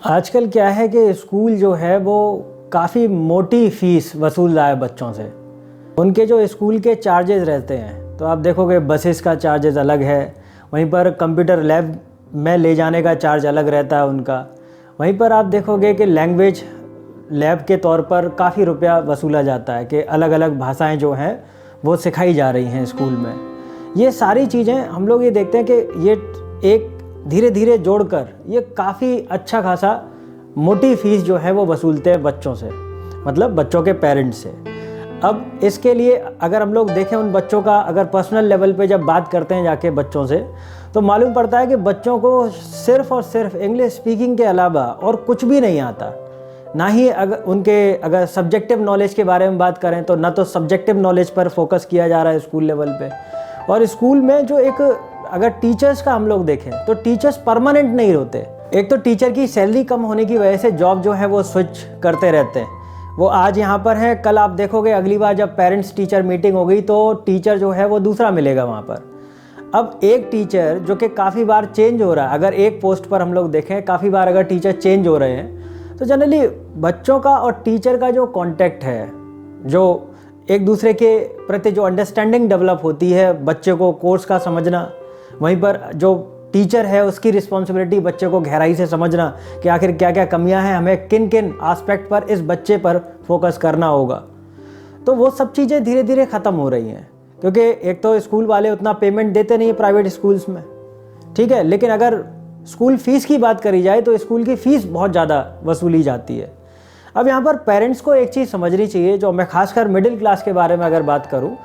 आजकल क्या है कि स्कूल जो है वो काफ़ी मोटी फ़ीस वसूल रहा है बच्चों से। उनके जो स्कूल के चार्जेस रहते हैं तो आप देखोगे बसेस का चार्जेस अलग है, वहीं पर कंप्यूटर लैब में ले जाने का चार्ज अलग रहता है उनका। वहीं पर आप देखोगे कि लैंग्वेज लैब के तौर पर काफ़ी रुपया वसूला जाता है कि अलग अलग भाषाएं जो हैं वो सिखाई जा रही हैं स्कूल में। ये सारी चीज़ें हम लोग ये देखते हैं कि ये एक धीरे धीरे जोड़कर ये काफ़ी अच्छा खासा मोटी फीस जो है वो वसूलते हैं बच्चों से, मतलब बच्चों के पेरेंट्स से। अब इसके लिए अगर हम लोग देखें उन बच्चों का, अगर पर्सनल लेवल पे जब बात करते हैं जाके बच्चों से, तो मालूम पड़ता है कि बच्चों को सिर्फ़ और सिर्फ इंग्लिश स्पीकिंग के अलावा और कुछ भी नहीं आता। ना ही अगर सब्जेक्टिव नॉलेज के बारे में बात करें तो ना तो सब्जेक्टिव नॉलेज पर फोकस किया जा रहा है स्कूल लेवल पे। और स्कूल में जो अगर टीचर्स का हम लोग देखें तो टीचर्स परमानेंट नहीं होते। एक तो टीचर की सैलरी कम होने की वजह से जॉब जो है वो स्विच करते रहते हैं। वो आज यहाँ पर है, कल आप देखोगे अगली बार जब पेरेंट्स टीचर मीटिंग होगी तो टीचर जो है वो दूसरा मिलेगा वहाँ पर। अब एक टीचर जो कि काफ़ी बार चेंज हो रहा है, अगर एक पोस्ट पर हम लोग देखें काफ़ी बार अगर टीचर चेंज हो रहे हैं तो जनरली बच्चों का और टीचर का जो कॉन्टेक्ट है, जो एक दूसरे के प्रति जो अंडरस्टैंडिंग डेवलप होती है, बच्चे को कोर्स का समझना, वहीं पर जो टीचर है उसकी रिस्पॉन्सिबिलिटी बच्चे को गहराई से समझना कि आखिर क्या क्या कमियां हैं, हमें किन किन एस्पेक्ट पर इस बच्चे पर फोकस करना होगा। तो वो सब चीज़ें धीरे धीरे ख़त्म हो रही हैं, क्योंकि एक तो स्कूल वाले उतना पेमेंट देते नहीं है प्राइवेट स्कूल्स में, ठीक है, लेकिन अगर स्कूल फ़ीस की बात करी जाए तो स्कूल की फ़ीस बहुत ज़्यादा वसूली जाती है। अब यहाँ पर पेरेंट्स को एक चीज़ समझनी चाहिए, जो मैं खासकर मिडिल क्लास के बारे में अगर बात करूँ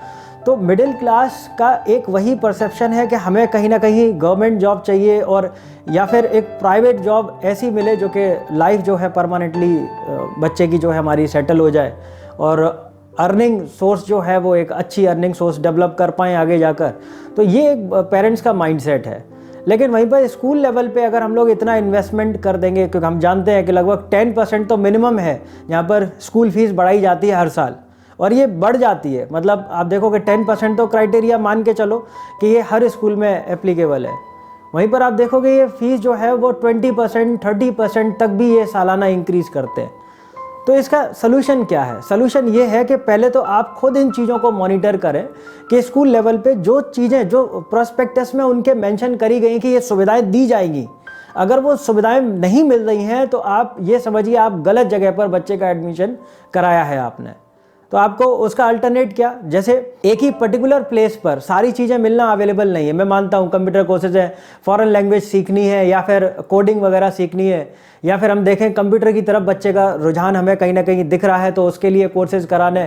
तो मिडिल क्लास का एक वही परसेप्शन है कि हमें कहीं ना कहीं गवर्नमेंट जॉब चाहिए और या फिर एक प्राइवेट जॉब ऐसी मिले जो कि लाइफ जो है परमानेंटली बच्चे की जो है हमारी सेटल हो जाए और अर्निंग सोर्स जो है वो एक अच्छी अर्निंग सोर्स डेवलप कर पाएँ आगे जाकर। तो ये एक पेरेंट्स का माइंडसेट है। लेकिन वहीं पर स्कूल लेवल पे अगर हम लोग इतना इन्वेस्टमेंट कर देंगे, क्योंकि हम जानते हैं कि लगभग 10% तो मिनिमम है यहाँ पर स्कूल फीस बढ़ाई जाती है हर साल, और ये बढ़ जाती है। मतलब आप देखो कि 10% तो क्राइटेरिया मान के चलो कि ये हर स्कूल में एप्लीकेबल है। वहीं पर आप देखोगे ये फीस जो है वो 20% 30% तक भी ये सालाना इंक्रीज़ करते हैं। तो इसका सलूशन क्या है? सलूशन ये है कि पहले तो आप खुद इन चीज़ों को मॉनिटर करें कि स्कूल लेवल पे जो चीज़ें जो प्रोस्पेक्टस में उनके मेंशन करी गई कि ये सुविधाएं दी जाएंगी, अगर वो सुविधाएं नहीं मिल रही हैं तो आप ये समझिए आप गलत जगह पर बच्चे का एडमिशन कराया है आपने। तो आपको उसका अल्टरनेट क्या, जैसे एक ही पर्टिकुलर प्लेस पर सारी चीज़ें मिलना अवेलेबल नहीं है। मैं मानता हूँ कंप्यूटर कोर्सेज है, फॉरेन लैंग्वेज सीखनी है या फिर कोडिंग वगैरह सीखनी है, या फिर हम देखें कंप्यूटर की तरफ बच्चे का रुझान हमें कहीं ना कहीं दिख रहा है तो उसके लिए कोर्सेज कराने।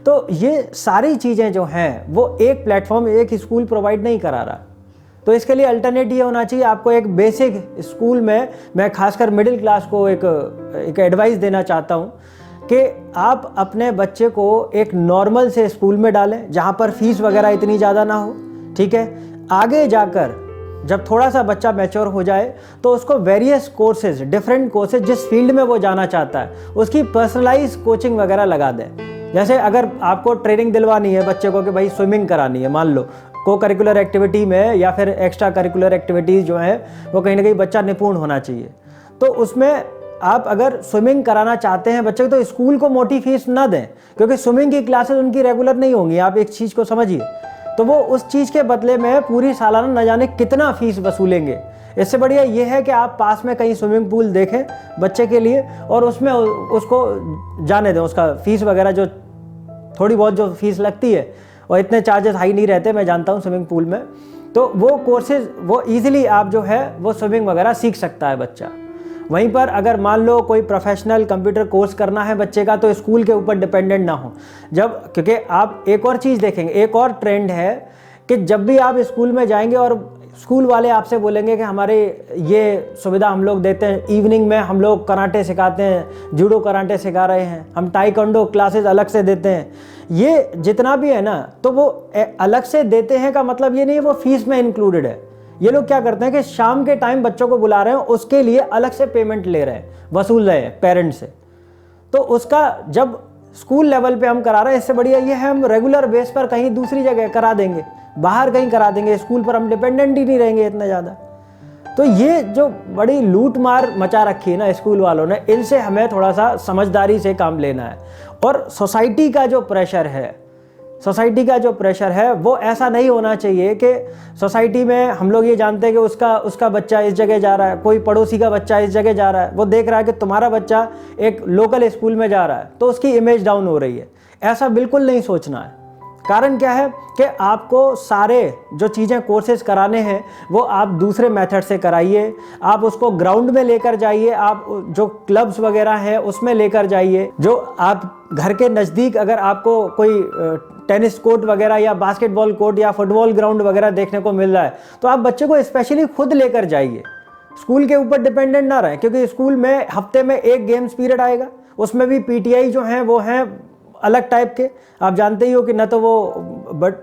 तो ये सारी चीज़ें जो हैं वो एक प्लेटफॉर्म, एक स्कूल प्रोवाइड नहीं करा रहा। तो इसके लिए अल्टरनेट ये होना चाहिए, आपको एक बेसिक स्कूल में, मैं खासकर मिडिल क्लास को एक एडवाइस देना चाहता हूँ कि आप अपने बच्चे को एक नॉर्मल से स्कूल में डालें जहाँ पर फीस वगैरह इतनी ज़्यादा ना हो, ठीक है। आगे जाकर जब थोड़ा सा बच्चा मैच्योर हो जाए तो उसको वेरियस कोर्सेज, डिफरेंट कोर्सेज, जिस फील्ड में वो जाना चाहता है उसकी पर्सनलाइज कोचिंग वगैरह लगा दें। जैसे अगर आपको ट्रेनिंग दिलवानी है बच्चे को कि भाई स्विमिंग करानी है, मान लो को करिकुलर एक्टिविटी में या फिर एक्स्ट्रा करिकुलर एक्टिविटीज़ जो है वो कहीं ना कहीं बच्चा निपुण होना चाहिए, तो उसमें आप अगर स्विमिंग कराना चाहते हैं बच्चे को तो स्कूल को मोटी फीस ना दें, क्योंकि स्विमिंग की क्लासेस उनकी रेगुलर नहीं होंगी। आप एक चीज़ को समझिए, तो वो उस चीज़ के बदले में पूरी सालाना न जाने कितना फ़ीस वसूलेंगे। इससे बढ़िया ये है कि आप पास में कहीं स्विमिंग पूल देखें बच्चे के लिए और उसमें उसको जाने दें। उसका फ़ीस वगैरह जो थोड़ी बहुत जो फीस लगती है, और इतने चार्जेस हाई नहीं रहते, मैं जानता हूँ स्विमिंग पूल में, तो वो कोर्सेज वो ईजिली आप जो है वो स्विमिंग वगैरह सीख सकता है बच्चा। वहीं पर अगर मान लो कोई प्रोफेशनल कंप्यूटर कोर्स करना है बच्चे का तो स्कूल के ऊपर डिपेंडेंट ना हो। क्योंकि आप एक और चीज़ देखेंगे, एक और ट्रेंड है कि जब भी आप स्कूल में जाएंगे और स्कूल वाले आपसे बोलेंगे कि हमारे ये सुविधा हम लोग देते हैं, इवनिंग में हम लोग कराटे सिखाते हैं, जूडो कराटे सिखा रहे हैं, हम ताइक्वांडो क्लासेस अलग से देते हैं, ये जितना भी है ना, तो वो अलग से देते हैं का मतलब ये नहीं है वो फीस में इंक्लूडेड है। ये लोग क्या करते हैं कि शाम के टाइम बच्चों को बुला रहे हैं, उसके लिए अलग से पेमेंट ले रहे हैं, वसूल रहे हैं पेरेंट्स से। तो उसका जब स्कूल लेवल पे हम करा रहे हैं, इससे बढ़िया ये है हम रेगुलर बेस पर कहीं दूसरी जगह करा देंगे, बाहर कहीं करा देंगे, स्कूल पर हम डिपेंडेंट ही नहीं रहेंगे इतना ज़्यादा। तो ये जो बड़ी लूट मार मचा रखी है ना स्कूल वालों ने, इनसे हमें थोड़ा सा समझदारी से काम लेना है। और सोसाइटी का जो प्रेशर है वो ऐसा नहीं होना चाहिए कि सोसाइटी में हम लोग ये जानते हैं कि उसका बच्चा इस जगह जा रहा है, कोई पड़ोसी का बच्चा इस जगह जा रहा है, वो देख रहा है कि तुम्हारा बच्चा एक लोकल स्कूल में जा रहा है तो उसकी इमेज डाउन हो रही है। ऐसा बिल्कुल नहीं सोचना है। कारण क्या है कि आपको सारे जो चीज़ें कोर्सेज कराने हैं वो आप दूसरे मेथड से कराइए। आप उसको ग्राउंड में लेकर जाइए, आप जो क्लब्स वगैरह हैं उसमें लेकर जाइए। जो आप घर के नज़दीक अगर आपको कोई टेनिस कोर्ट वगैरह या बास्केटबॉल कोर्ट या फुटबॉल ग्राउंड वगैरह देखने को मिल रहा है तो आप बच्चे को स्पेशली खुद लेकर जाइए। स्कूल के ऊपर डिपेंडेंट ना रहें, क्योंकि स्कूल में हफ्ते में एक गेम्स पीरियड आएगा, उसमें भी पीटीआई जो हैं वो हैं अलग टाइप के। आप जानते ही हो कि न तो वो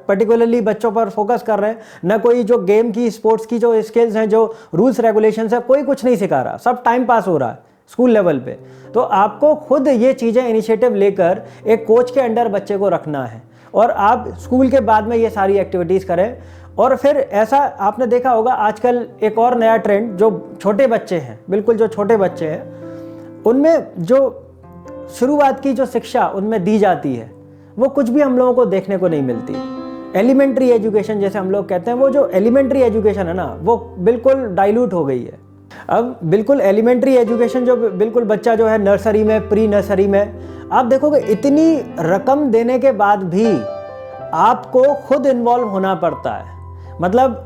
पर्टिकुलरली बच्चों पर फोकस कर रहे हैं, न कोई जो गेम की स्पोर्ट्स की जो स्किल्स हैं, जो रूल्स रेगुलेशंस है, कोई कुछ नहीं सिखा रहा, सब टाइम पास हो रहा है स्कूल लेवल पे। तो आपको खुद ये चीज़ें इनिशिएटिव लेकर एक कोच के अंडर बच्चे को रखना है और आप स्कूल के बाद में ये सारी एक्टिविटीज़ करें। और फिर ऐसा आपने देखा होगा आजकल एक और नया ट्रेंड, जो छोटे बच्चे हैं, बिल्कुल जो छोटे बच्चे हैं, उनमें जो शुरुआत की जो शिक्षा उनमें दी जाती है वो कुछ भी हम लोगों को देखने को नहीं मिलती। एलिमेंट्री एजुकेशन जैसे हम लोग कहते हैं, वो जो एलिमेंट्री एजुकेशन है ना वो बिल्कुल डाइल्यूट हो गई है। अब बिल्कुल एलिमेंट्री एजुकेशन जो बिल्कुल बच्चा जो है नर्सरी में, प्री नर्सरी में, आप देखोगे इतनी रकम देने के बाद भी आपको खुद इन्वॉल्व होना पड़ता है। मतलब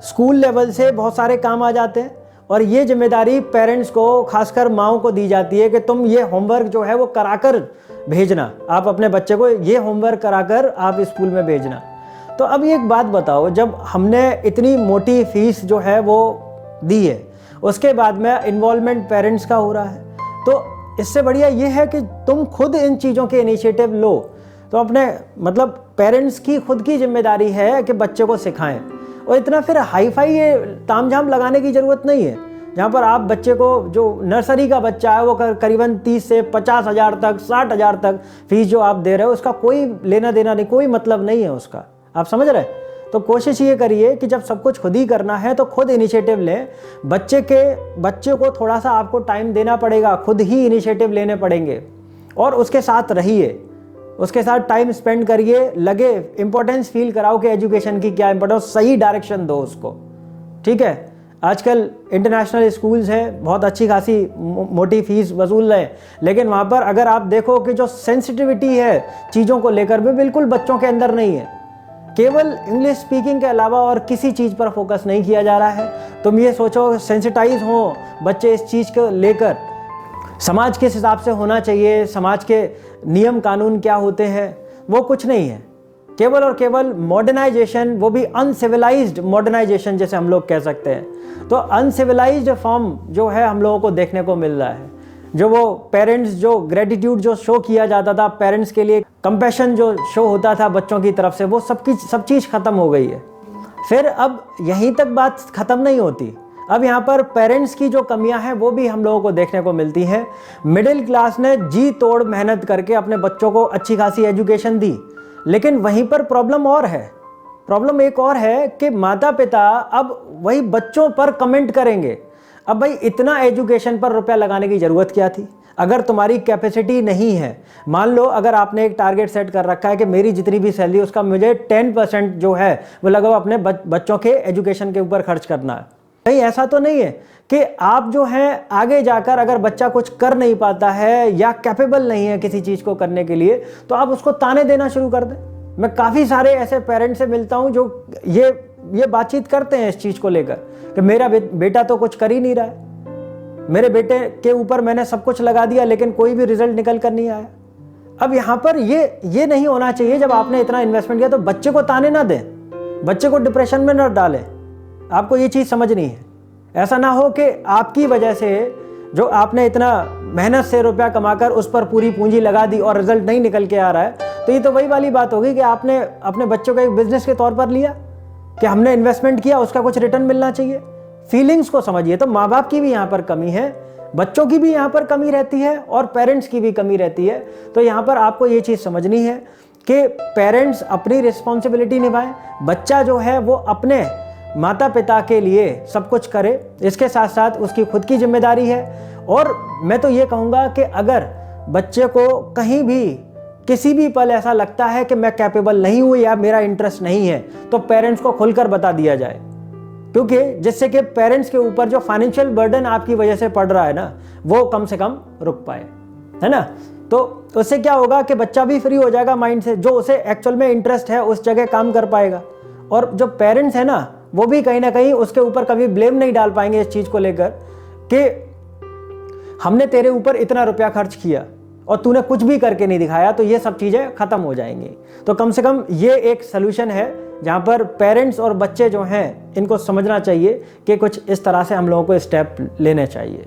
स्कूल लेवल से बहुत सारे काम आ जाते हैं और ये जिम्मेदारी पेरेंट्स को, खासकर माँओं को दी जाती है कि तुम ये होमवर्क जो है वो कराकर भेजना, आप अपने बच्चे को ये होमवर्क कराकर आप स्कूल में भेजना। तो अब एक बात बताओ, जब हमने इतनी मोटी फीस जो है वो दी है, उसके बाद में इन्वॉल्वमेंट पेरेंट्स का हो रहा है, तो इससे बढ़िया ये है कि तुम खुद इन चीज़ों के इनिशिएटिव लो। तो अपने मतलब पेरेंट्स की खुद की जिम्मेदारी है कि बच्चे को सिखाएं। और इतना फिर हाई फाई ये तामझाम लगाने की ज़रूरत नहीं है, जहाँ पर आप बच्चे को, जो नर्सरी का बच्चा है वो करीबन 30 से 50 हज़ार तक, 60 हज़ार तक फीस जो आप दे रहे हो, उसका कोई लेना देना नहीं, कोई मतलब नहीं है उसका। आप समझ रहे? तो कोशिश ये करिए कि जब सब कुछ खुद ही करना है तो खुद इनिशिएटिव लें। बच्चे को थोड़ा सा आपको टाइम देना पड़ेगा, खुद ही इनिशिएटिव लेने पड़ेंगे और उसके साथ रहिए, उसके साथ टाइम स्पेंड करिए, लगे इंपॉर्टेंस फील कराओ कि एजुकेशन की क्या इंपॉर्टेंस, सही डायरेक्शन दो उसको। ठीक है, आजकल इंटरनेशनल स्कूल्स हैं, बहुत अच्छी खासी मोटी फीस वसूल रहे हैं, लेकिन वहाँ पर अगर आप देखो कि जो सेंसिटिविटी है चीज़ों को लेकर भी बिल्कुल बच्चों के अंदर नहीं है। केवल इंग्लिश स्पीकिंग के अलावा और किसी चीज़ पर फोकस नहीं किया जा रहा है। तुम ये सोचो सेंसिटाइज हो बच्चे इस चीज़ को लेकर, समाज किस हिसाब से होना चाहिए, समाज के नियम कानून क्या होते हैं, वो कुछ नहीं है। केवल और केवल मॉडर्नाइजेशन, वो भी अनसिविलाइज्ड मॉडर्नाइजेशन जैसे हम लोग कह सकते हैं। तो अनसिविलाइज्ड फॉर्म जो है हम लोगों को देखने को मिल रहा है। जो वो पेरेंट्स, जो ग्रेटिट्यूड जो शो किया जाता था, पेरेंट्स के लिए कंपैशन जो शो होता था बच्चों की तरफ से, वो सब चीज़ ख़त्म हो गई है। फिर अब यहीं तक बात ख़त्म नहीं होती, अब यहाँ पर पेरेंट्स की जो कमियां हैं वो भी हम लोगों को देखने को मिलती हैं। मिडिल क्लास ने जी तोड़ मेहनत करके अपने बच्चों को अच्छी खासी एजुकेशन दी, लेकिन वहीं पर प्रॉब्लम और है। प्रॉब्लम एक और है कि माता पिता अब वही बच्चों पर कमेंट करेंगे। अब भाई इतना एजुकेशन पर रुपया लगाने की ज़रूरत क्या थी? अगर तुम्हारी कैपेसिटी नहीं है, मान लो अगर आपने एक टारगेट सेट कर रखा है कि मेरी जितनी भी सैलरी उसका मुझे 10% जो है वो लगभग अपने बच्चों के एजुकेशन के ऊपर खर्च करना है। नहीं, ऐसा तो नहीं है कि आप जो हैं आगे जाकर अगर बच्चा कुछ कर नहीं पाता है या कैपेबल नहीं है किसी चीज़ को करने के लिए तो आप उसको ताने देना शुरू कर दें। मैं काफ़ी सारे ऐसे पेरेंट्स से मिलता हूं जो ये बातचीत करते हैं इस चीज़ को लेकर कि मेरा बेटा तो कुछ कर ही नहीं रहा है, मेरे बेटे के ऊपर मैंने सब कुछ लगा दिया लेकिन कोई भी रिजल्ट निकल कर नहीं आया। अब यहाँ पर ये नहीं होना चाहिए। जब आपने इतना इन्वेस्टमेंट किया तो बच्चे को ताने ना दें, बच्चे को डिप्रेशन में न डालें। आपको ये चीज़ समझनी है। ऐसा ना हो कि आपकी वजह से जो आपने इतना मेहनत से रुपया कमाकर उस पर पूरी पूंजी लगा दी और रिजल्ट नहीं निकल के आ रहा है, तो ये तो वही वाली बात होगी कि आपने अपने बच्चों को एक बिजनेस के तौर पर लिया कि हमने इन्वेस्टमेंट किया, उसका कुछ रिटर्न मिलना चाहिए। फीलिंग्स को समझिए। तो माँ बाप की भी यहाँ पर कमी है, बच्चों की भी यहाँ पर कमी रहती है और पेरेंट्स की भी कमी रहती है। तो यहाँ पर आपको ये चीज़ समझनी है कि पेरेंट्स अपनी रिस्पॉन्सिबिलिटी निभाएं, बच्चा जो है वो अपने माता पिता के लिए सब कुछ करे, इसके साथ साथ उसकी खुद की जिम्मेदारी है। और मैं तो ये कहूँगा कि अगर बच्चे को कहीं भी किसी भी पल ऐसा लगता है कि मैं कैपेबल नहीं हूँ या मेरा इंटरेस्ट नहीं है, तो पेरेंट्स को खुलकर बता दिया जाए, क्योंकि जिससे कि पेरेंट्स के ऊपर जो फाइनेंशियल बर्डन आपकी वजह से पड़ रहा है ना, वो कम से कम रुक पाए, है ना। तो उससे क्या होगा कि बच्चा भी फ्री हो जाएगा माइंड से, जो उसे एक्चुअल में इंटरेस्ट है उस जगह काम कर पाएगा। और जो पेरेंट्स है ना, वो भी कहीं ना कहीं उसके ऊपर कभी ब्लेम नहीं डाल पाएंगे इस चीज़ को लेकर कि हमने तेरे ऊपर इतना रुपया खर्च किया और तूने कुछ भी करके नहीं दिखाया, तो ये सब चीज़ें ख़त्म हो जाएंगी। तो कम से कम ये एक सलूशन है जहाँ पर पेरेंट्स और बच्चे जो हैं इनको समझना चाहिए कि कुछ इस तरह से हम लोगों को स्टेप लेने चाहिए।